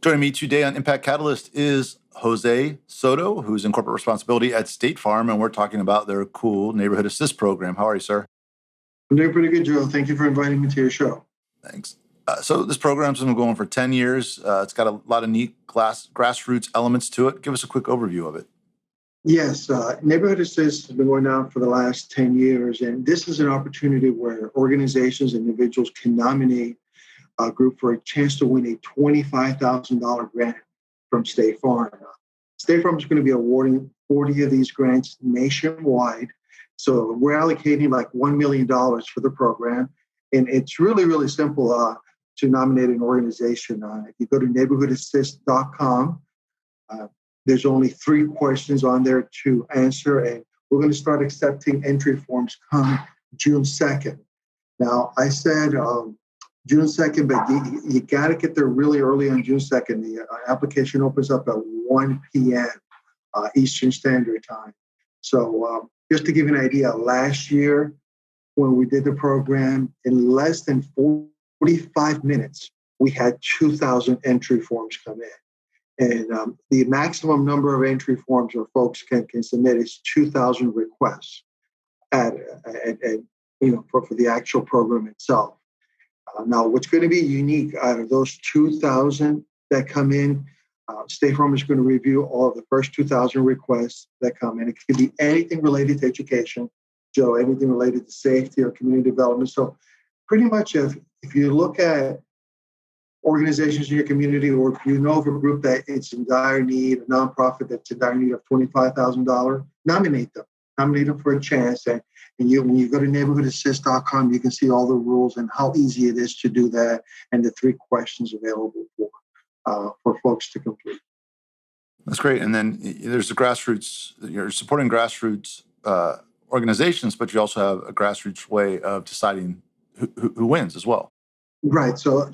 Joining me today on Impact Catalyst is Jose Soto, who's in corporate responsibility at State Farm, and we're talking about their cool Neighborhood Assist program. How are you, sir? I'm doing pretty good, Joe. Thank you for inviting me to your show. Thanks. So this program's been going for 10 years. It's got a lot of neat grassroots elements to it. Give us a quick overview of it. Yes, Neighborhood Assist has been going on for the last 10 years, and this is an opportunity where organizations and individuals can nominate a group for a chance to win a $25,000 grant from State Farm. State Farm is going to be awarding 40 of these grants nationwide. So we're allocating like $1 million for the program. And it's really, really simple to nominate an organization. If you go to neighborhoodassist.com, there's only 3 questions on there to answer. And we're going to start accepting entry forms come June 2nd. Now, I said June 2nd, but you got to get there really early on June 2nd. The application opens up at 1 p.m. Eastern Standard Time. So just to give you an idea, last year when we did the program, in less than 45 minutes, we had 2,000 entry forms come in. And the maximum number of entry forms where folks can submit is 2,000 requests for the actual program itself. Now, what's going to be unique out of those 2,000 that come in, State Farm is going to review all of the first 2,000 requests that come in. It could be anything related to education, Joe, anything related to safety or community development. So pretty much if you look at organizations in your community, or if you know of a group that it's in dire need, a nonprofit that's in dire need of $25,000, nominate them. Nominate them for a chance. And when you go to neighborhoodassist.com, you can see all the rules and how easy it is to do that, and the 3 questions available for folks to complete. That's great. And then there's the grassroots. You're supporting grassroots organizations, but you also have a grassroots way of deciding who wins as well. Right. So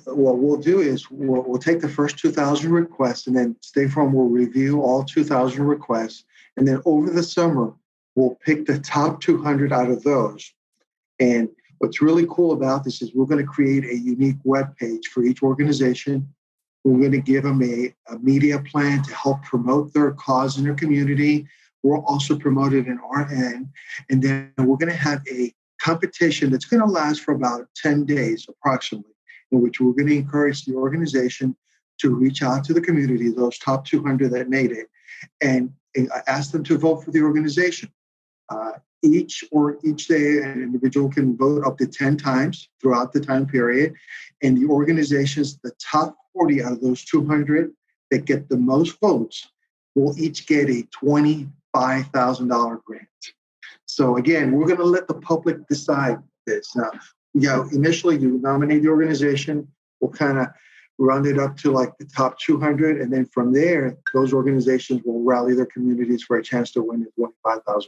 what we'll do is we'll take the first 2,000 requests, and then State Farm will review all 2,000 requests. And then over the summer, we'll pick the top 200 out of those. And what's really cool about this is we're going to create a unique web page for each organization. We're going to give them a media plan to help promote their cause in their community. We'll also promote it in our end. And then we're going to have a competition that's going to last for about 10 days approximately, in which we're going to encourage the organization to reach out to the community, those top 200 that made it, and ask them to vote for the organization. Each day, an individual can vote up to 10 times throughout the time period. And the organizations, the top 40 out of those 200 that get the most votes, will each get a $25,000 grant. So again, we're going to let the public decide this. Now, initially you nominate the organization. We'll kind of round it up to like the top 200. And then from there, those organizations will rally their communities for a chance to win $25,000.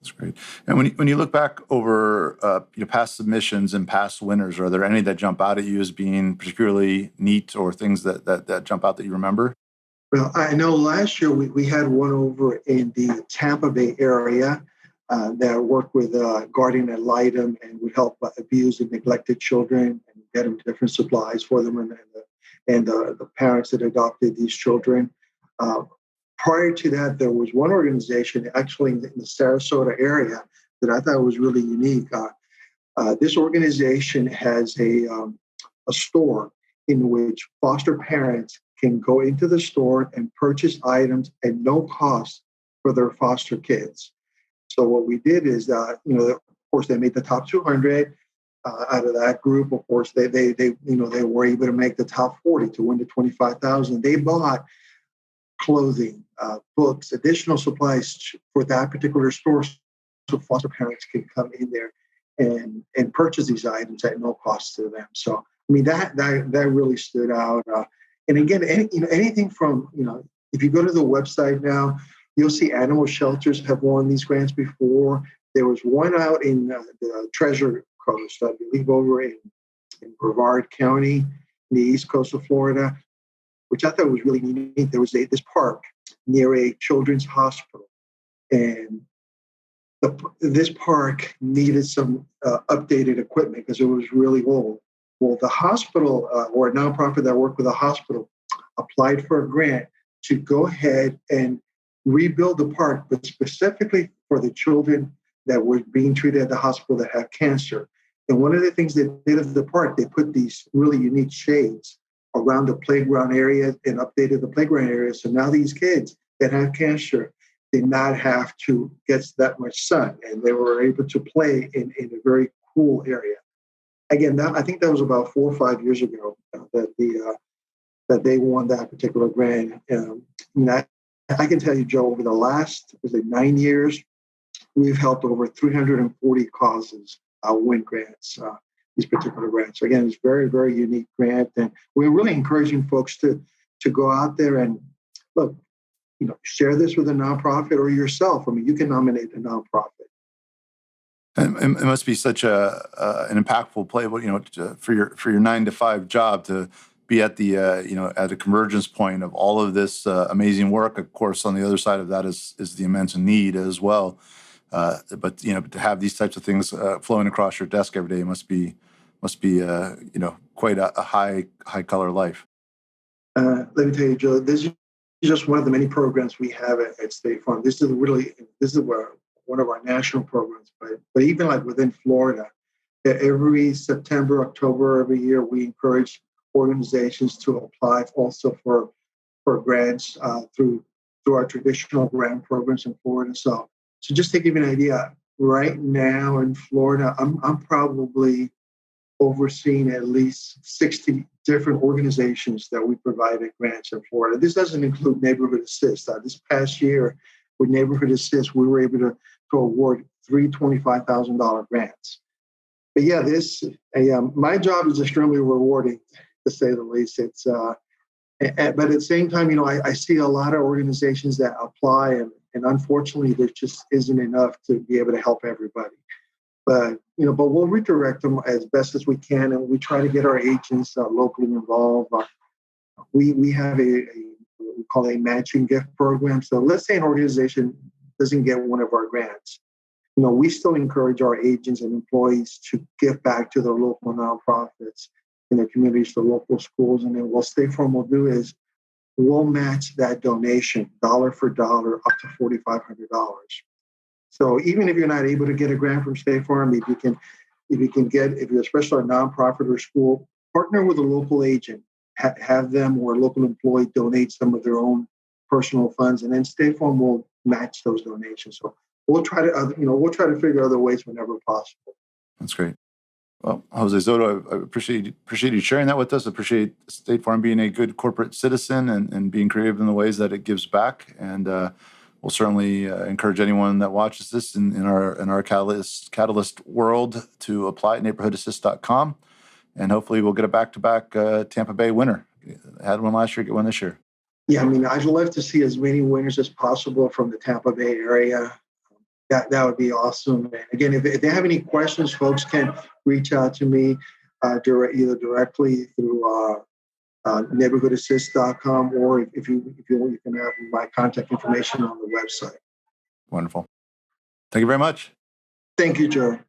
That's great. And when you look back over past submissions and past winners, are there any that jump out at you as being particularly neat, or things that jump out that you remember? Well, I know last year we had one over in the Tampa Bay area that worked with Guardian Ad Litem and would help abused and neglected children and get them different supplies for them and the parents that adopted these children. Prior to that, there was one organization actually in the Sarasota area that I thought was really unique. This organization has a store in which foster parents can go into the store and purchase items at no cost for their foster kids. So what we did is, of course, they made the top 200 out of that group. Of course, they were able to make the top 40 to win the 25,000. They bought clothing, books, additional supplies for that particular store, so foster parents can come in there and purchase these items at no cost to them. So I mean that really stood out. And again, anything from if you go to the website now, you'll see animal shelters have won these grants before. There was one out in the Treasure Coast, I believe, over in Brevard County, in the east coast of Florida, which I thought was really unique. There was this park near a children's hospital, and this park needed some updated equipment because it was really old. Well, the hospital or a nonprofit that worked with a hospital applied for a grant to go ahead and rebuild the park, but specifically for the children that were being treated at the hospital that have cancer. And one of the things they did at the park, they put these really unique shades around the playground area and updated the playground area. So now these kids that have cancer did not have to get that much sun, and they were able to play in a very cool area. Again, I think that was about 4 or 5 years ago that they won that particular grant. I can tell you, Joe, over the last 9 years, we've helped over 340 causes win grants. These particular grants. So again, it's very, very unique grant, and we're really encouraging folks to go out there and look. Share this with a nonprofit or yourself. I mean, you can nominate a nonprofit. And it must be such an impactful play, for your 9 to 5 job to be at the at a convergence point of all of this amazing work. Of course, on the other side of that is the immense need as well. But to have these types of things flowing across your desk every day must be quite a high color life. Let me tell you, Joe, this is just one of the many programs we have at State Farm. This is one of our national programs, but even like within Florida, every September, October, every year, we encourage organizations to apply also for grants through our traditional grant programs in Florida. So just to give you an idea, right now in Florida, I'm probably overseeing at least 60 different organizations that we provided grants in Florida. This doesn't include Neighborhood Assist. This past year with Neighborhood Assist, we were able to award 3 $25,000 grants. But yeah, my job is extremely rewarding, to say the least. It's but at the same time, I see a lot of organizations that apply, and unfortunately, there just isn't enough to be able to help everybody. But we'll redirect them as best as we can, and we try to get our agents locally involved. We have what we call a matching gift program. So let's say an organization doesn't get one of our grants. We still encourage our agents and employees to give back to their local nonprofits in their communities, the local schools, and then what State Farm will do is we'll match that donation dollar for dollar up to $4,500. So even if you're not able to get a grant from State Farm, if you're especially a nonprofit or school, partner with a local agent, have them or a local employee donate some of their own personal funds, and then State Farm will match those donations. So we'll try to figure other ways whenever possible. That's great. Well, Jose Soto, I appreciate you sharing that with us. I appreciate State Farm being a good corporate citizen and being creative in the ways that it gives back. And we'll certainly encourage anyone that watches this in our Catalyst world to apply at neighborhoodassist.com. And hopefully we'll get a back-to-back Tampa Bay winner. Had one last year, get one this year. Yeah, I'd love to see as many winners as possible from the Tampa Bay area. That would be awesome. And again, if they have any questions, folks can reach out to me either directly through neighborhoodassist.com, or if you can have my contact information on the website. Wonderful. Thank you very much. Thank you, Joe.